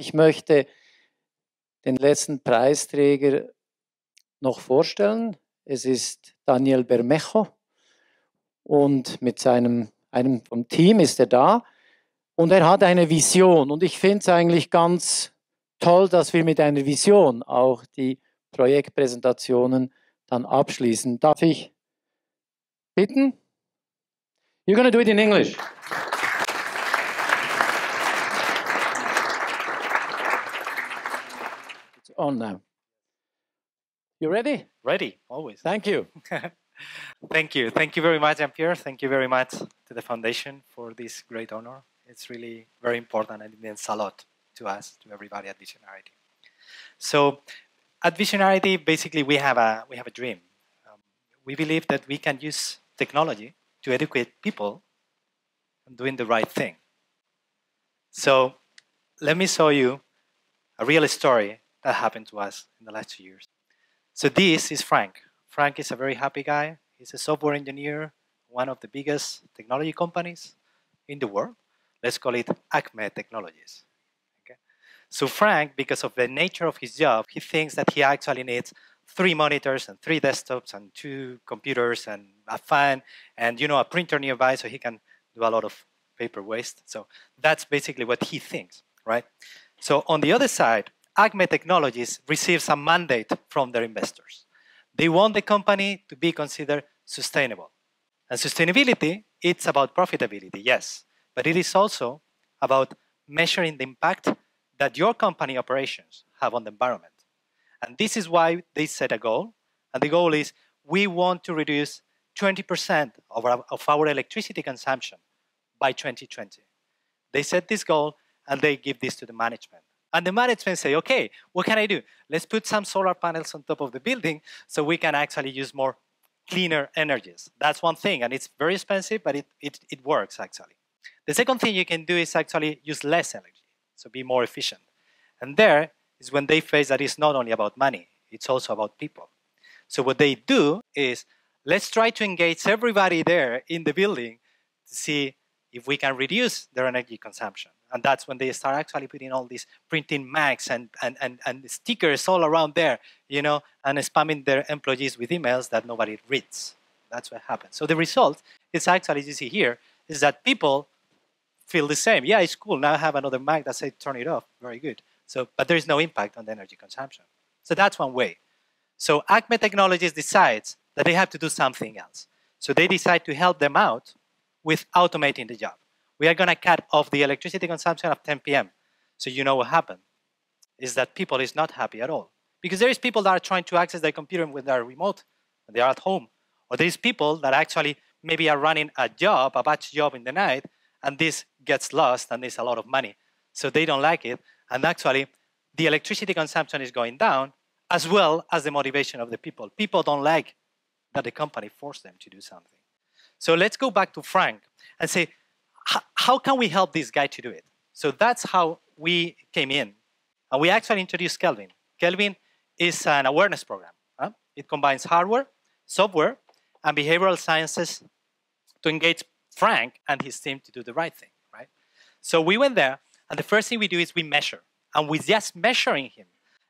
Ich möchte den letzten Preisträger noch vorstellen. Es ist Daniel Bermejo und mit einem vom Team ist er da und er hat eine Vision und ich finde es eigentlich ganz toll, dass wir mit einer Vision auch die Projektpräsentationen dann abschließen. Darf ich bitten? You're going to do it in English. It's on now. You ready? Ready, always. Thank you. Thank you. Thank you very much, Jean-Pierre. Thank you very much to the foundation for this great honor. It's really very important and it means a lot to us, to everybody at Visionarity. So at Visionarity, basically we have a dream. We believe that we can use technology to educate people on doing the right thing. So let me show you a real story that happened to us in the last 2 years. So this is Frank. Frank is a very happy guy. He's a software engineer, one of the biggest technology companies in the world. Let's call it Acme Technologies. Okay? So Frank, because of the nature of his job, he thinks that he actually needs 3 monitors and 3 desktops and 2 computers and a fan and a printer nearby so he can do a lot of paper waste. So that's basically what he thinks, right? So on the other side, Acme Technologies receives a mandate from their investors. They want the company to be considered sustainable. And sustainability, it's about profitability, yes, but it is also about measuring the impact that your company operations have on the environment. And this is why they set a goal, and the goal is we want to reduce 20% of our electricity consumption by 2020. They set this goal, and they give this to the management. And the management say, okay, what can I do? Let's put some solar panels on top of the building so we can actually use more cleaner energies. That's one thing, and it's very expensive, but it works actually. The second thing you can do is actually use less energy, so be more efficient. And there is when they face that it's not only about money, it's also about people. So what they do is, let's try to engage everybody there in the building to see if we can reduce their energy consumption. And that's when they start actually putting all these printing mags and stickers all around there, and spamming their employees with emails that nobody reads. That's what happens. So the result is actually, as you see here, is that people feel the same. Yeah, it's cool. Now I have another mag that says turn it off. Very good. So, but there is no impact on the energy consumption. So that's one way. So Acme Technologies decides that they have to do something else. So they decide to help them out with automating the job. We are going to cut off the electricity consumption at 10 p.m. So you know what happened is that people is not happy at all. Because there is people that are trying to access their computer when they are remote, when they are at home. Or there is people that actually maybe are running a batch job in the night, and this gets lost and there's a lot of money. So they don't like it. And actually, the electricity consumption is going down as well as the motivation of the people. People don't like that the company forced them to do something. So let's go back to Frank and say, how can we help this guy to do it? So that's how we came in. And we actually introduced Kelvin. Kelvin is an awareness program. It combines hardware, software, and behavioral sciences to engage Frank and his team to do the right thing, right? So we went there, and the first thing we do is we measure. And we're just measuring him,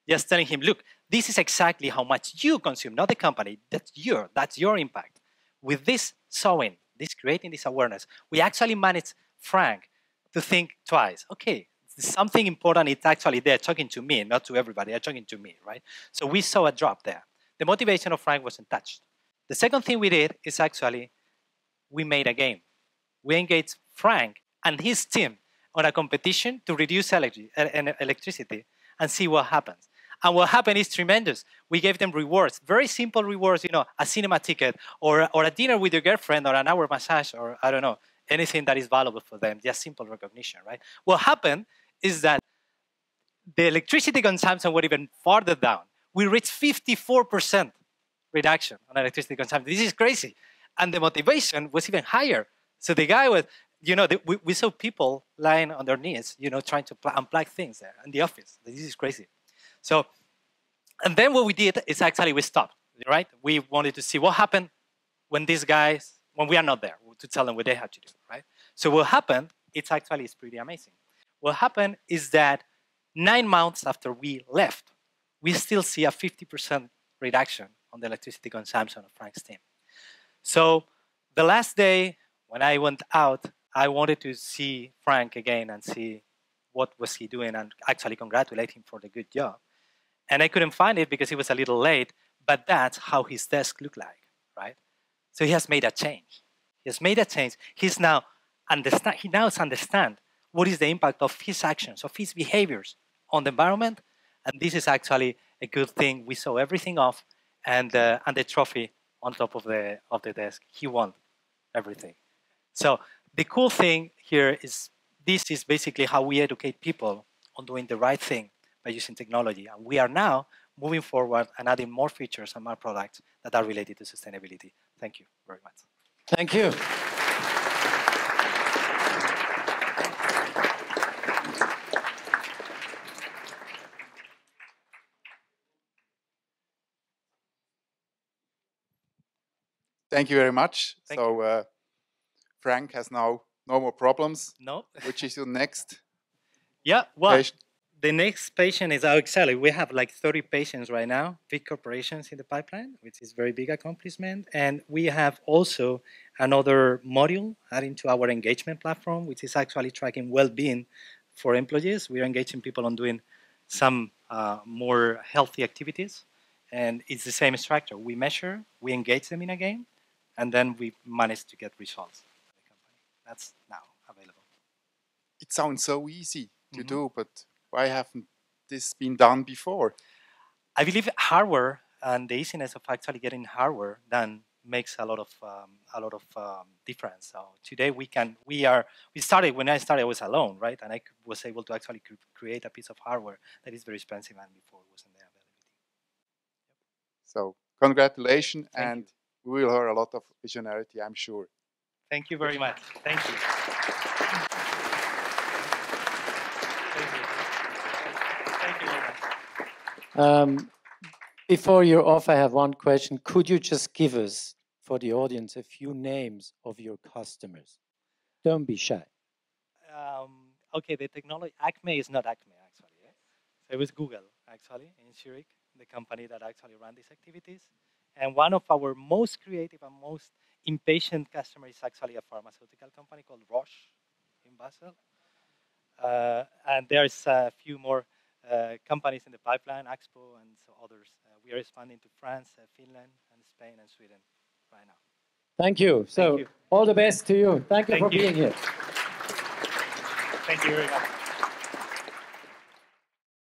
just telling him, look, this is exactly how much you consume, not the company. That's your impact. With this sewing, creating this awareness, we actually managed Frank to think twice. Okay, something important, it's actually they're talking to me, not to everybody, they're talking to me, right? So we saw a drop there. The motivation of Frank wasn't touched. The second thing we did is actually, we made a game. We engaged Frank and his team on a competition to reduce electricity and see what happens. And what happened is tremendous. We gave them rewards, very simple rewards, a cinema ticket or a dinner with your girlfriend or an hour massage or I don't know, anything that is valuable for them, just simple recognition, right? What happened is that the electricity consumption went even farther down. We reached 54% reduction on electricity consumption. This is crazy. And the motivation was even higher. So the guy was, we saw people lying on their knees, trying to unplug things there in the office. This is crazy. So, and then what we did is actually we stopped, right? We wanted to see what happened when these guys, when we are not there, to tell them what they have to do, right? So what happened, it's pretty amazing. What happened is that 9 months after we left, we still see a 50% reduction on the electricity consumption of Frank's team. So the last day when I went out, I wanted to see Frank again and see what was he doing and actually congratulate him for the good job. And I couldn't find it because it was a little late, but that's how his desk looked like, right? So he has made a change. He has made a change. He now understands what is the impact of his actions, of his behaviors on the environment. And this is actually a good thing. We saw everything off, and the trophy on top of the desk. He won everything. So the cool thing here is this is basically how we educate people on doing the right thing by using technology. And we are now moving forward and adding more features and more products that are related to sustainability. Thank you very much. Thank you. Thank you very much. Thank you. Frank has now no more problems. No. Which is your next? Yeah, well, patient? The next patient is actually, we have like 30 patients right now, big corporations in the pipeline, which is very big accomplishment. And we have also another module adding to our engagement platform, which is actually tracking well-being for employees. We are engaging people on doing some more healthy activities. And it's the same structure. We measure, we engage them in a game, and then we manage to get results for the company. That's now available. It sounds so easy to do, but why haven't this been done before? I believe hardware and the easiness of actually getting hardware done makes a lot of difference. So today when I started, I was alone, right? And I was able to actually create a piece of hardware that is very expensive and before wasn't there availability. So congratulations, Thank and you. we will hear a lot of visionarity, I'm sure. Thank you very much. Thank you. Thank you very much. Before you're off, I have one question. Could you just give us, for the audience, a few names of your customers? Don't be shy. Okay, the technology, Acme is not Acme, actually. Yeah? So it was Google, actually, in Zurich, the company that actually ran these activities. And one of our most creative and most impatient customers is actually a pharmaceutical company called Roche in Basel. And there's a few more companies in the pipeline, Expo and so others. We are expanding to France, Finland, and Spain and Sweden right now. Thank you. So, Thank you. all the best to you. Thank you for being here. Thank you very much.